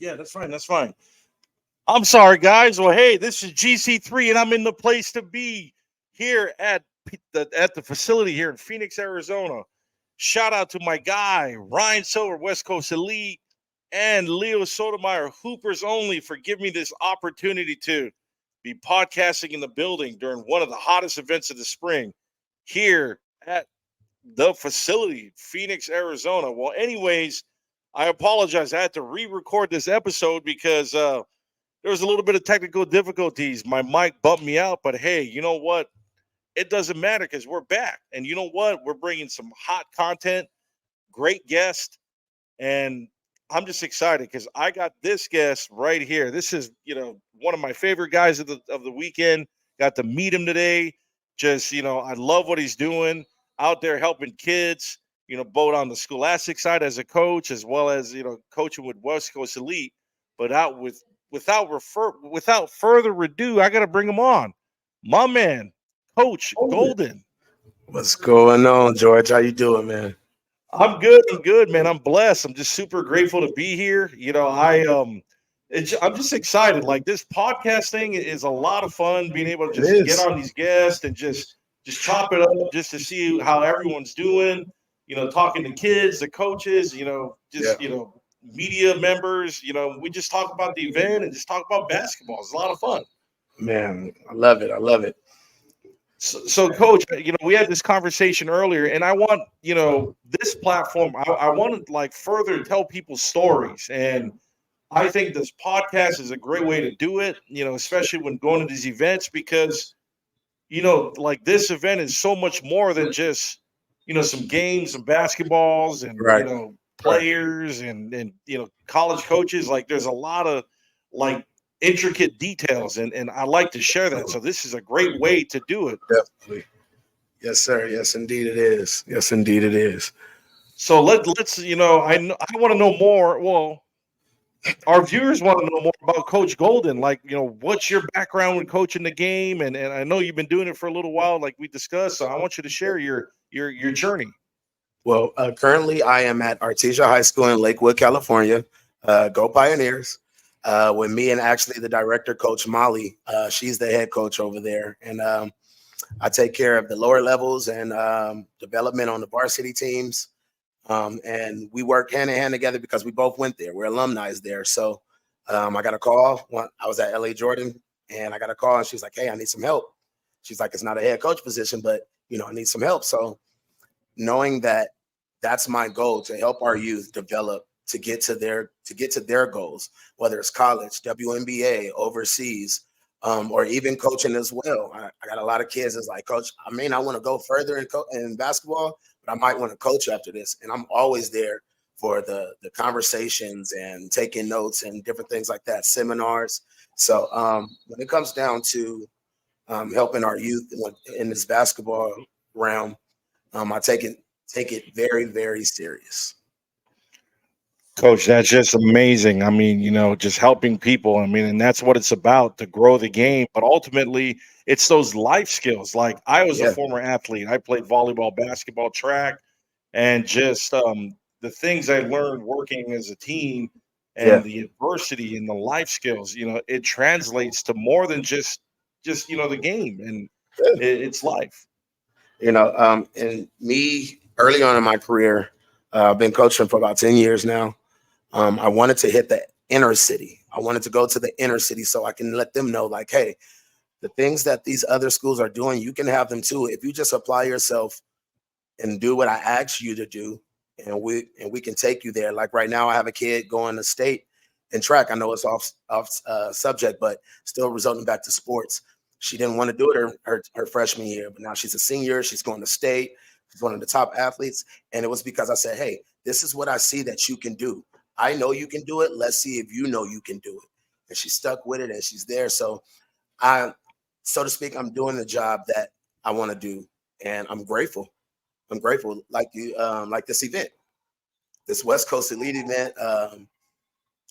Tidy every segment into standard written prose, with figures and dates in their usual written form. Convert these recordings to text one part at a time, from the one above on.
Yeah, that's fine. That's fine. I'm sorry, guys. Well, hey, this is GC3, and I'm in the place to be here at the facility here in Phoenix, Arizona. Shout out to my guy Ryan Silver, West Coast Elite, and Leo Sotomayor, Hoopers Only, for giving me this opportunity to be podcasting in the building during one of the hottest events of the spring here at the facility, Phoenix, Arizona. Well, anyways, I apologize. I had to re-record this episode because there was a little bit of technical difficulties. My mic bumped me out, but hey, you know what? It doesn't matter because we're back. And you know what? We're bringing some hot content, great guest, and I'm just excited because I got this guest right here. This is, one of my favorite guys of the weekend. Got to meet him today. Just, I love what he's doing out there helping kids, both on the scholastic side as a coach, as well as, coaching with West Coast Elite. But without further ado, I gotta bring him on. My man, Coach Golden. What's going on, George? How you doing, man? I'm good. I'm good, man. I'm blessed. I'm just super grateful to be here. I'm just excited. Like, this podcast thing is a lot of fun. Being able to It just get is. on these guests and just chop it up, just to see how everyone's doing. Talking to kids, the coaches. Media members. We just talk about the event and just talk about basketball. It's a lot of fun. Man, I love it. I love it. So, Coach, we had this conversation earlier, and I want, this platform, I want to like further tell people stories. And I think this podcast is a great way to do it, especially when going to these events, because, like, this event is so much more than just, some games, some basketballs, and, Right. players and, college coaches. Like, there's a lot of, like, intricate details, and I like to share that. So this is a great way to do it. Definitely. Yes, sir. Yes, indeed it is. Yes, indeed it is. So let's I want to know more. Well, our viewers want to know more about Coach Golden. Like, what's your background with coaching the game? And I know you've been doing it for a little while, like we discussed. So I want you to share your journey. Well, currently I am at Artesia High School in Lakewood, California. Go Pioneers. With me and actually the director, Coach Molly. She's the head coach over there. And I take care of the lower levels and development on the varsity teams. And we work hand in hand together because we both went there. We're alumni there. So I got a call. I was at LA Jordan, and I got a call, and she's like, hey, I need some help. She's like, it's not a head coach position, but, I need some help. So knowing that that's my goal, to help our youth develop to get to their goals, whether it's college, WNBA, overseas, or even coaching as well. I got a lot of kids that's like, Coach, I may not want to go further in basketball, but I might want to coach after this. And I'm always there for the conversations and taking notes and different things like that, seminars. So when it comes down to helping our youth in this basketball realm, I take it very, very serious. Coach, that's just amazing. I mean, just helping people. I mean, and that's what it's about, to grow the game. But ultimately, it's those life skills. Like, I was a former athlete. I played volleyball, basketball, track, and just the things I learned working as a team and the adversity and the life skills, it translates to more than just the game, and it's life. And me, early on in my career, I've been coaching for about 10 years now. I wanted to hit the inner city. I wanted to go to the inner city so I can let them know, like, hey, the things that these other schools are doing, you can have them too. If you just apply yourself and do what I asked you to do, and we can take you there. Like right now, I have a kid going to state in track. I know it's off subject, but still resulting back to sports. She didn't want to do it her freshman year, but now she's a senior. She's going to state. She's one of the top athletes. And it was because I said, hey, this is what I see that you can do. I know you can do it. Let's see if you know you can do it. And she stuck with it, and she's there. So so to speak, I'm doing the job that I want to do. And I'm grateful. I'm grateful, like this event, this West Coast Elite event.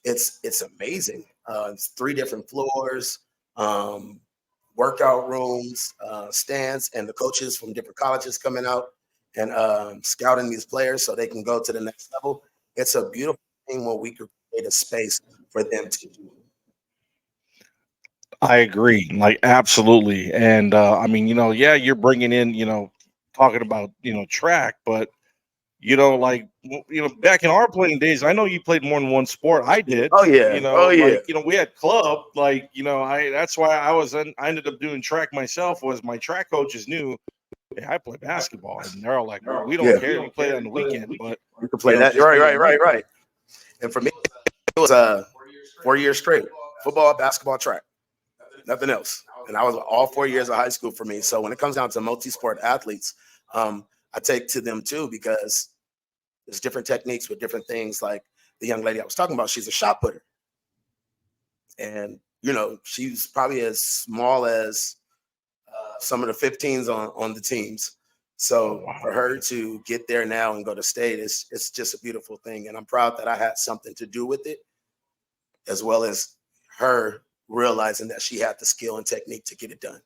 It's amazing. It's 3 different floors, workout rooms, stands, and the coaches from different colleges coming out and scouting these players so they can go to the next level. It's a beautiful thing when we can create a space for them to do. I agree, like absolutely. And I mean, yeah, you're bringing in, talking about, track, but like back in our playing days, I know you played more than one sport. I did. Oh yeah, oh yeah. Like we had club. Like I that's why I ended up doing track myself. Was my track coaches knew, hey, I play basketball, and they're all like, we don't Yeah, care. You play on the weekend, but you can play that. just Right, be right, with me. right, right. And for me, it was 4 years straight: football, basketball, track, nothing else. And I was all 4 years of high school for me. So when it comes down to multi-sport athletes, I take to them too, because there's different techniques with different things. Like the young lady I was talking about, she's a shot putter, and she's probably as small as some of the 15s on the teams. So Wow. for her to get there now and go to state, it's just a beautiful thing. And I'm proud that I had something to do with it, as well as her realizing that she had the skill and technique to get it done.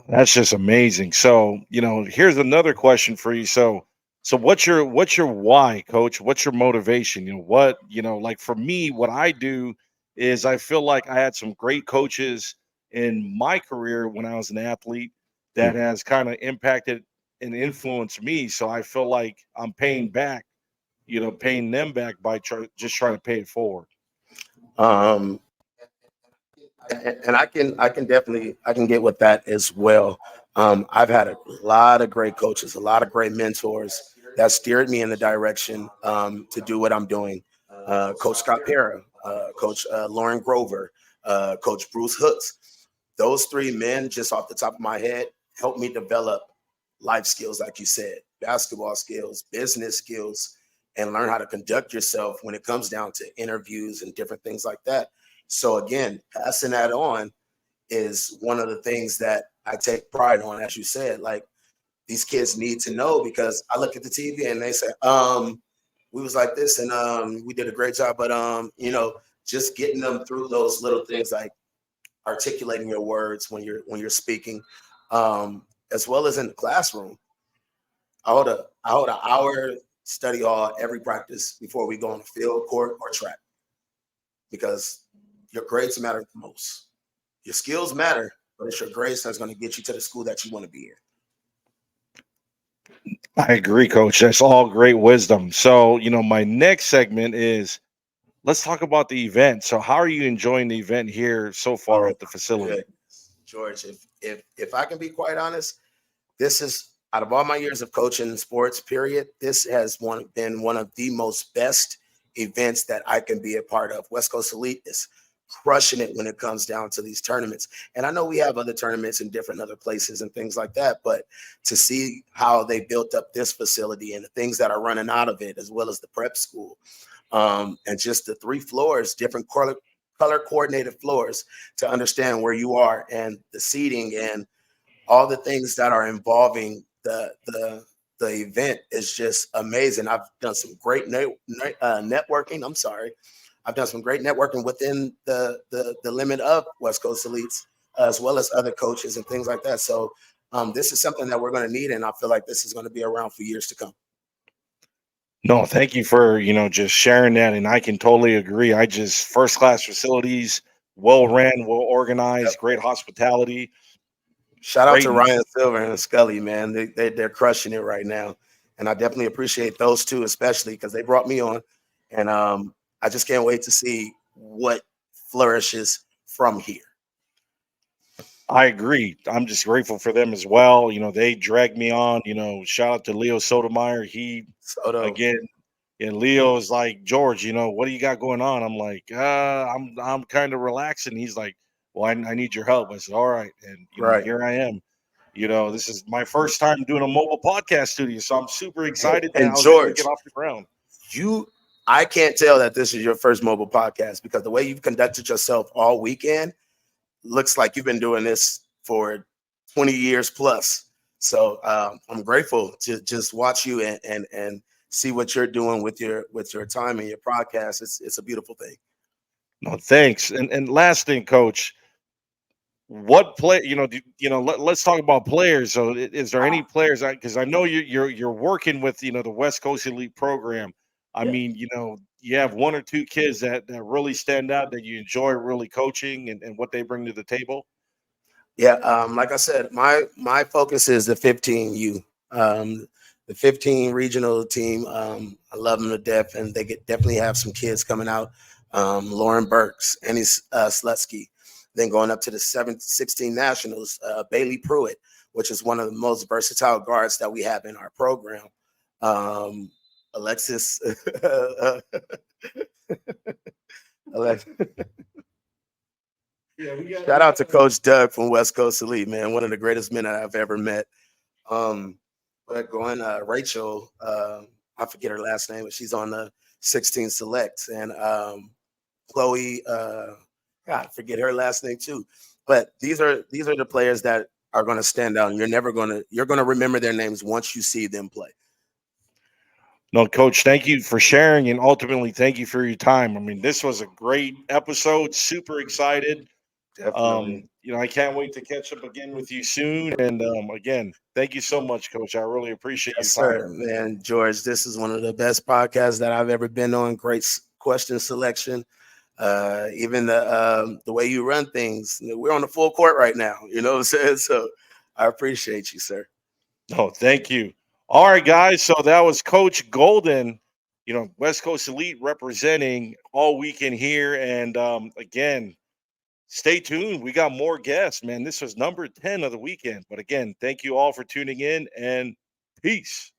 That's just amazing. So, here's another question for you. So what's your why, coach? What's your motivation? Like for me, what I do is I feel like I had some great coaches in my career when I was an athlete that has kind of impacted and influenced me. So I feel like I'm paying back, paying them back by just trying to pay it forward. Um, and I can definitely get with that as well. I've had a lot of great coaches, a lot of great mentors that steered me in the direction to do what I'm doing. Coach Scott Pera, Coach Lauren Grover, Coach Bruce Hooks. Those three men, just off the top of my head, helped me develop life skills, like you said, basketball skills, business skills, and learn how to conduct yourself when it comes down to interviews and different things like that. So again, passing that on is one of the things that I take pride on, as you said. Like, these kids need to know, because I look at the TV and they say, we was like this, and we did a great job, but just getting them through those little things, like articulating your words when you're speaking, as well as in the classroom. I hold an hour study hall every practice before we go on the field, court, or track, because your grades matter the most. Your skills matter, but it's your grades that's going to get you to the school that you want to be in. I agree, coach. That's all great wisdom. So, my next segment is, let's talk about the event. So, how are you enjoying the event here so far Oh, at the facility? good, George. If I can be quite honest, this is, out of all my years of coaching in sports, period, this has been one of the most best events that I can be a part of. West Coast Elite is crushing it when it comes down to these tournaments. And I know we have other tournaments in different other places and things like that, but to see how they built up this facility and the things that are running out of it, as well as the prep school, and just the 3 floors, different color coordinated floors, to understand where you are, and the seating and all the things that are involving the event is just amazing. I've done some great networking. I'm sorry. I've done some great networking within the limit of West Coast Elites, as well as other coaches and things like that. So this is something that we're going to need, and I feel like this is going to be around for years to come. No, thank you for, just sharing that. And I can totally agree. I just first class facilities, well ran, well organized, great hospitality, Shout out great. to Ryan Silver and Scully, man. They're crushing it right now. And I definitely appreciate those two, especially because they brought me on. And I just can't wait to see what flourishes from here. I agree. I'm just grateful for them as well. They dragged me on. Shout out to Leo Sotomayor. He, Soto. again, and Leo is like, George, what do you got going on? I'm like, I'm kind of relaxing. He's like, well, I need your help. I said, all right. And, Right. here I am. This is my first time doing a mobile podcast studio. So I'm super excited that And I was able to George, get off the ground. I can't tell that this is your first mobile podcast, because the way you've conducted yourself all weekend looks like you've been doing this for 20 years plus. So I'm grateful to just watch you and see what you're doing with your time and your podcast. It's a beautiful thing. No, thanks. And last thing, coach, what play, let's talk about players. So is there any players, because I know you're working with, the West Coast Elite program. I Yeah. mean, you have one or two kids that really stand out that you enjoy really coaching and what they bring to the table? Yeah, like I said, my focus is the 15U, the 15 regional team. I love them to death, and they definitely have some kids coming out. Lauren Burks, Annie Slutsky, then going up to the 16 nationals, Bailey Pruitt, which is one of the most versatile guards that we have in our program. Alexis, shout out to Coach Doug from West Coast Elite, man. One of the greatest men that I've ever met. But going Rachel, I forget her last name, but she's on the 16 selects, and Chloe, God, I forget her last name too. But these are the players that are going to stand out, and you're going to remember their names once you see them play. No, Coach, thank you for sharing, and ultimately, thank you for your time. I mean, this was a great episode. Super excited. Definitely. I can't wait to catch up again with you soon. And again, thank you so much, Coach. I really appreciate Yes, your time. sir, man. George, this is one of the best podcasts that I've ever been on. Great question selection. Even the way you run things. We're on the full court right now. You know what I'm saying? So I appreciate you, sir. No, thank you. All right, guys. So that was Coach Golden, West Coast Elite representing all weekend here. And again, stay tuned. We got more guests, man. This was number 10 of the weekend. But again, thank you all for tuning in, and peace.